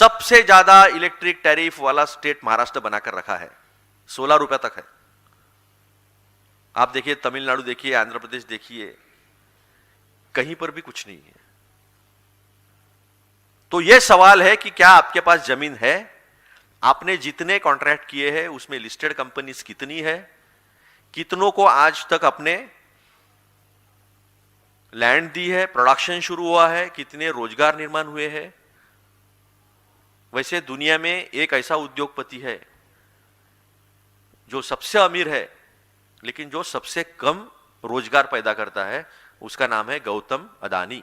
सबसे ज्यादा electric tariff वाला स्टेट महाराष्ट्र बनाकर रखा है, 16 रुपए तक है। आप देखिए, तमिलनाडु देखिए, आंध्र प्रदेश देखिए, कहीं पर भी कुछ नहीं है। तो यह सवाल है कि क्या आपके पास जमीन है, आपने जितने कॉन्ट्रैक्ट किए हैं उसमें लिस्टेड कंपनीज कितनी है, कितनों को आज तक अपने लैंड दी है, प्रोडक्शन शुरू हुआ है, कितने रोजगार निर्माण हुए हैं। वैसे दुनिया में एक ऐसा उद्योगपति है जो सबसे अमीर है लेकिन जो सबसे कम रोजगार पैदा करता है, उसका नाम है गौतम अदानी।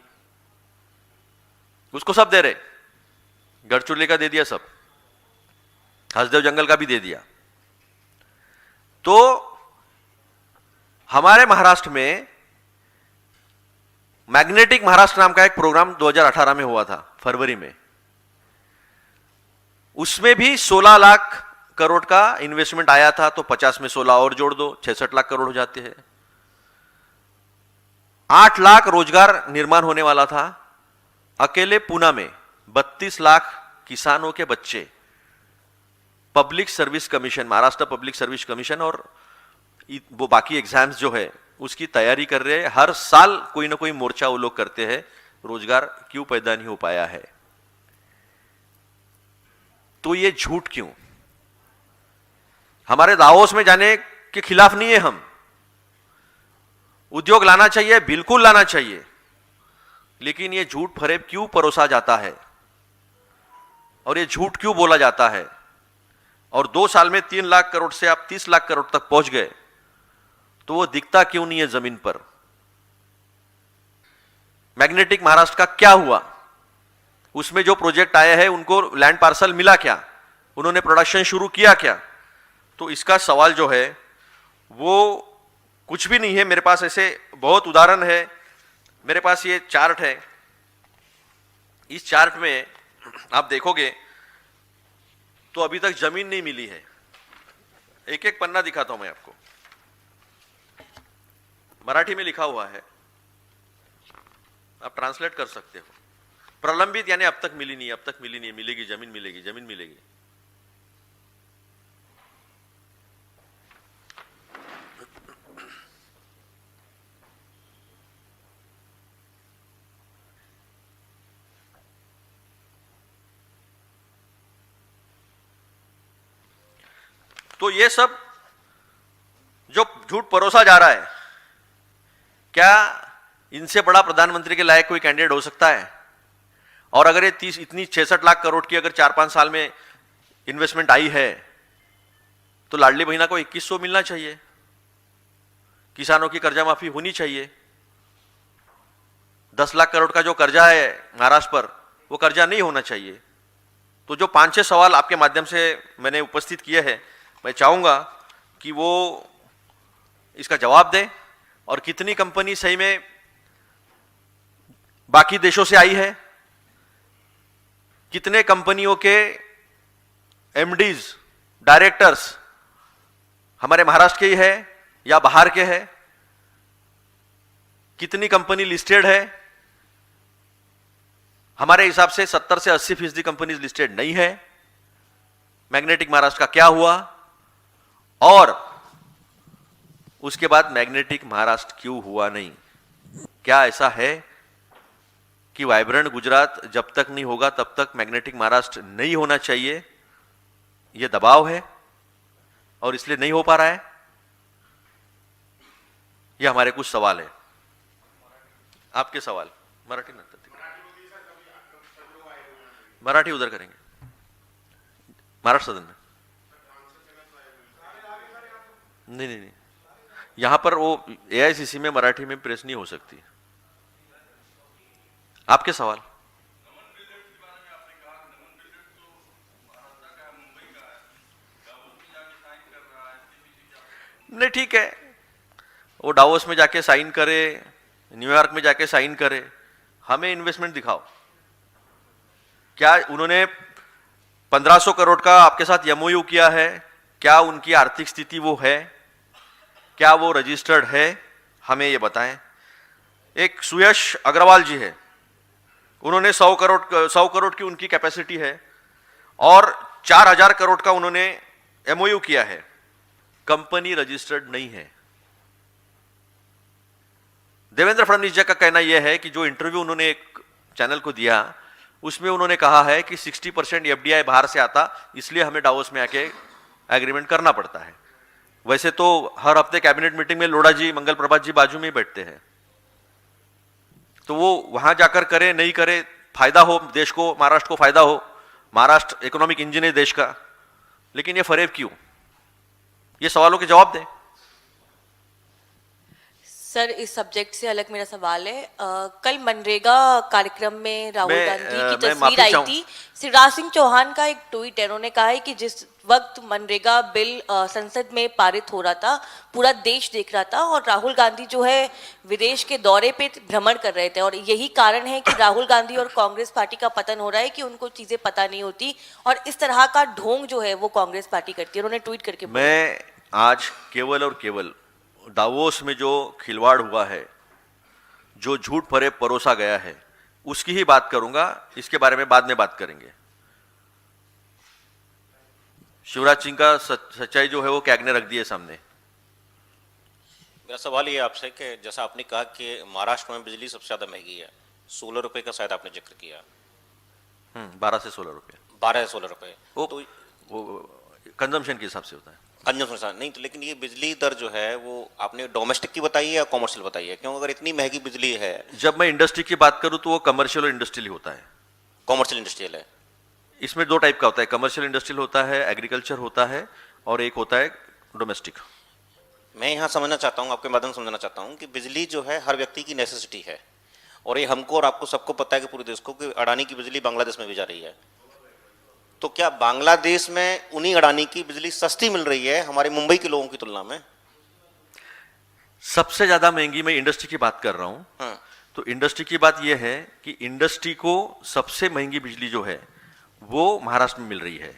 उसको सब दे रहे, गढ़चिरौली का दे दिया, सब हसदेव जंगल का भी दे दिया। तो हमारे महाराष्ट्र में मैग्नेटिक महाराष्ट्र नाम का एक प्रोग्राम 2018 में हुआ था, फरवरी में। उसमें भी 16 लाख करोड़ का इन्वेस्टमेंट आया था, तो 50 में 16 और जोड़ दो, 66 लाख करोड़ हो जाते हैं। 8 लाख रोजगार निर्माण होने वाला था। अकेले पूना में 32 लाख किसानों के बच्चे public service commission, Maharashtra public service commission और वो बाकी एग्जाम्स जो है उसकी तैयारी कर रहे हैं। हर साल कोई ना कोई मोर्चा वो लोग करते हैं, रोजगार क्यों पैदा नहीं हो पाया है। तो ये झूठ क्यों? हमारे दावोस में जाने के खिलाफ नहीं है हम। उद्योग लाना चाहिए, बिल्कुल लाना चाहिए, लेकिन ये झूठ फरेब क्यों परोसा जाता है और ये झूठ क्यों बोला जाता है? और 2 साल में 3 लाख करोड़ से आप 30 लाख करोड़ तक पहुंच गए, तो वो दिखता क्यों नहीं है जमीन पर? मैग्नेटिक महाराष्ट्र का क्या हुआ? उसमें जो प्रोजेक्ट आए हैं उनको लैंड पार्सल मिला क्या? उन्होंने प्रोडक्शन शुरू किया क्या? तो इसका सवाल जो है वो कुछ भी नहीं है। मेरे पास ऐसे बहुत उदाहरण है। मेरे पास ये चार्ट है, इस चार्ट में आप देखोगे तो अभी तक जमीन नहीं मिली है। एक एक पन्ना दिखाता हूं मैं आपको, मराठी में लिखा हुआ है, आप ट्रांसलेट कर सकते हो। प्रलंबित यानी अब तक मिली नहीं, अब तक मिली नहीं, मिलेगी, जमीन मिलेगी, जमीन मिलेगी। तो ये सब जो झूठ परोसा जा रहा है, क्या इनसे बड़ा प्रधानमंत्री के लायक कोई कैंडिडेट हो सकता है? और अगर ये 30 इतनी 66 लाख करोड़ की अगर 4-5 साल में इन्वेस्टमेंट आई है, तो लाडली बहना को 2100 मिलना चाहिए, किसानों की कर्जा माफी होनी चाहिए। 10 लाख करोड़ का जो कर्जा है महाराष्ट्र पर, वो कर्जा नहीं होना चाहिए। तो जो 5-6 सवाल आपके माध्यम से मैंने उपस्थित किए हैं, मैं चाहूंगा कि वो इसका जवाब दें। और कितनी कंपनी सही में बाकी देशों से आई है, कितने कंपनियों के एमडीज, डायरेक्टर्स हमारे महाराष्ट्र के ही है या बाहर के हैं, कितनी कंपनी लिस्टेड है? हमारे हिसाब से 70 से 80% कंपनीज लिस्टेड नहीं है। मैग्नेटिक महाराष्ट्र का क्या हुआ? और उसके बाद मैग्नेटिक महाराष्ट्र क्यों हुआ नहीं? क्या ऐसा है कि वाइब्रेंट गुजरात जब तक नहीं होगा तब तक मैग्नेटिक महाराष्ट्र नहीं होना चाहिए? यह दबाव है और इसलिए नहीं हो पा रहा है? यह हमारे कुछ सवाल है। आपके सवाल मराठी नंतर, मराठी उधर करेंगे, महाराष्ट्र सदन में। नहीं नहीं नहीं, यहां पर वो एआईसीसी में मराठी में प्रेस नहीं हो सकती। आपके सवाल? नहीं, ठीक है, वो डावोस में जाके साइन करे, न्यूयॉर्क में जाके साइन करे, हमें इन्वेस्टमेंट दिखाओ। क्या उन्होंने 1500 करोड़ का आपके साथ एमओयू किया है? क्या उनकी आर्थिक स्थिति वो है? क्या वो रजिस्टर्ड है? हमें ये बताएं। एक सुयश अग्रवाल जी है, उन्होंने 100 करोड़ की उनकी कैपेसिटी है, और 4,000 करोड़ का उन्होंने एमओयू किया है, कंपनी रजिस्टर्ड नहीं है। देवेंद्र फडणवीस जी का कहना यह है कि जो इंटरव्यू उन्होंने एक चैनल को दिया उसमें उन्होंने कहा है कि 60% एफडीआई बाहर से आता, इसलिए हमें डावोस में आके एग्रीमेंट करना पड़ता है। वैसे तो हर हफ्ते कैबिनेट मीटिंग में लोढ़ा जी, मंगल प्रभात जी बाजू में ही बैठते हैं, तो वो वहां जाकर करे नहीं करे, फायदा हो देश को, महाराष्ट्र को फायदा हो, महाराष्ट्र इकोनॉमिक इंजन है देश का, लेकिन ये फरेब क्यों? ये सवालों के जवाब दें। सर, इस सब्जेक्ट से अलग मेरा सवाल है। कल मनरेगा कार्यक्रम में राहुल गांधी की तस्वीर आई थी। शिवराज सिंह चौहान का एक ट्वीट है, उन्होंने कहा है कि जिस वक्त मनरेगा बिल संसद में पारित हो रहा था, पूरा देश देख रहा था और राहुल गांधी जो है विदेश के दौरे पे भ्रमण कर रहे थे, और यही कारण है कि राहुल गांधी और कांग्रेस पार्टी का पतन हो रहा है कि उनको चीजें पता नहीं होती और इस तरह का ढोंग जो है वो कांग्रेस पार्टी करती है। उन्होंने ट्वीट करके मैं आज केवल और केवल दावोस में जो खिलवाड़ हुआ है, जो झूठ फरेब परोसा गया है, उसकी ही बात करूंगा। इसके बारे में बाद में बात करेंगे। शिवराज सिंह का सच्चाई जो है वो कैग ने रख दी है सामने। मेरा सवाल ये आपसे कि जैसा आपने कहा कि महाराष्ट्र में बिजली सबसे ज्यादा महंगी है, 16 रुपए का शायद आपने जिक्र किया। 12 से 16 रुपए। 12 से 16 रुपए वो कंजम्पशन के हिसाब से होता है। कंजम्पशन नहीं तो, लेकिन ये बिजली दर जो है वो आपने डोमेस्टिक की बताई है या कॉमर्शियल बताई है? क्योंकि अगर इतनी महंगी बिजली है, जब मैं इंडस्ट्री की बात करूं तो वो कमर्शियल और इंडस्ट्रियल होता है। कॉमर्शियल इंडस्ट्रियल है। इसमें दो टाइप का होता है, कमर्शियल इंडस्ट्रियल होता है, एग्रीकल्चर होता है, और एक होता है डोमेस्टिक। मैं यहाँ समझना चाहता हूँ, आपके माध्यम से समझना चाहता हूँ कि बिजली जो है हर व्यक्ति की नेसेसिटी है, और ये हमको और आपको सबको पता है कि पूरे देश को कि अडानी की बिजली बांग्लादेश में भी जा रही है। तो क्या बांग्लादेश में उन्हीं अडानी की बिजली सस्ती मिल रही है हमारे मुंबई के लोगों की तुलना में? सबसे ज्यादा महंगी, मैं इंडस्ट्री की बात कर रहा हूं। हाँ। तो इंडस्ट्री की बात यह है कि इंडस्ट्री को सबसे महंगी बिजली जो है वो महाराष्ट्र में मिल रही है।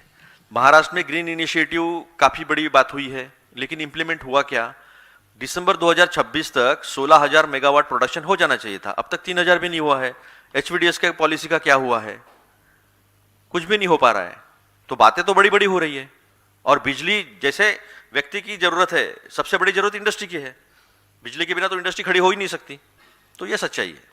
महाराष्ट्र में ग्रीन इनिशिएटिव काफी बड़ी बात हुई है, लेकिन इंप्लीमेंट हुआ क्या? दिसंबर 2026 तक 16,000 मेगावाट प्रोडक्शन हो जाना चाहिए था, अब तक 3,000 भी नहीं हुआ है। एचवीडीएस के पॉलिसी का क्या हुआ है? कुछ भी नहीं हो पा रहा है। तो बातें तो बड़ी बड़ी हो रही है, और बिजली जैसे व्यक्ति की जरूरत है, सबसे बड़ी जरूरत इंडस्ट्री की है। बिजली के बिना तो इंडस्ट्री खड़ी हो ही नहीं सकती। तो यह सच्चाई है।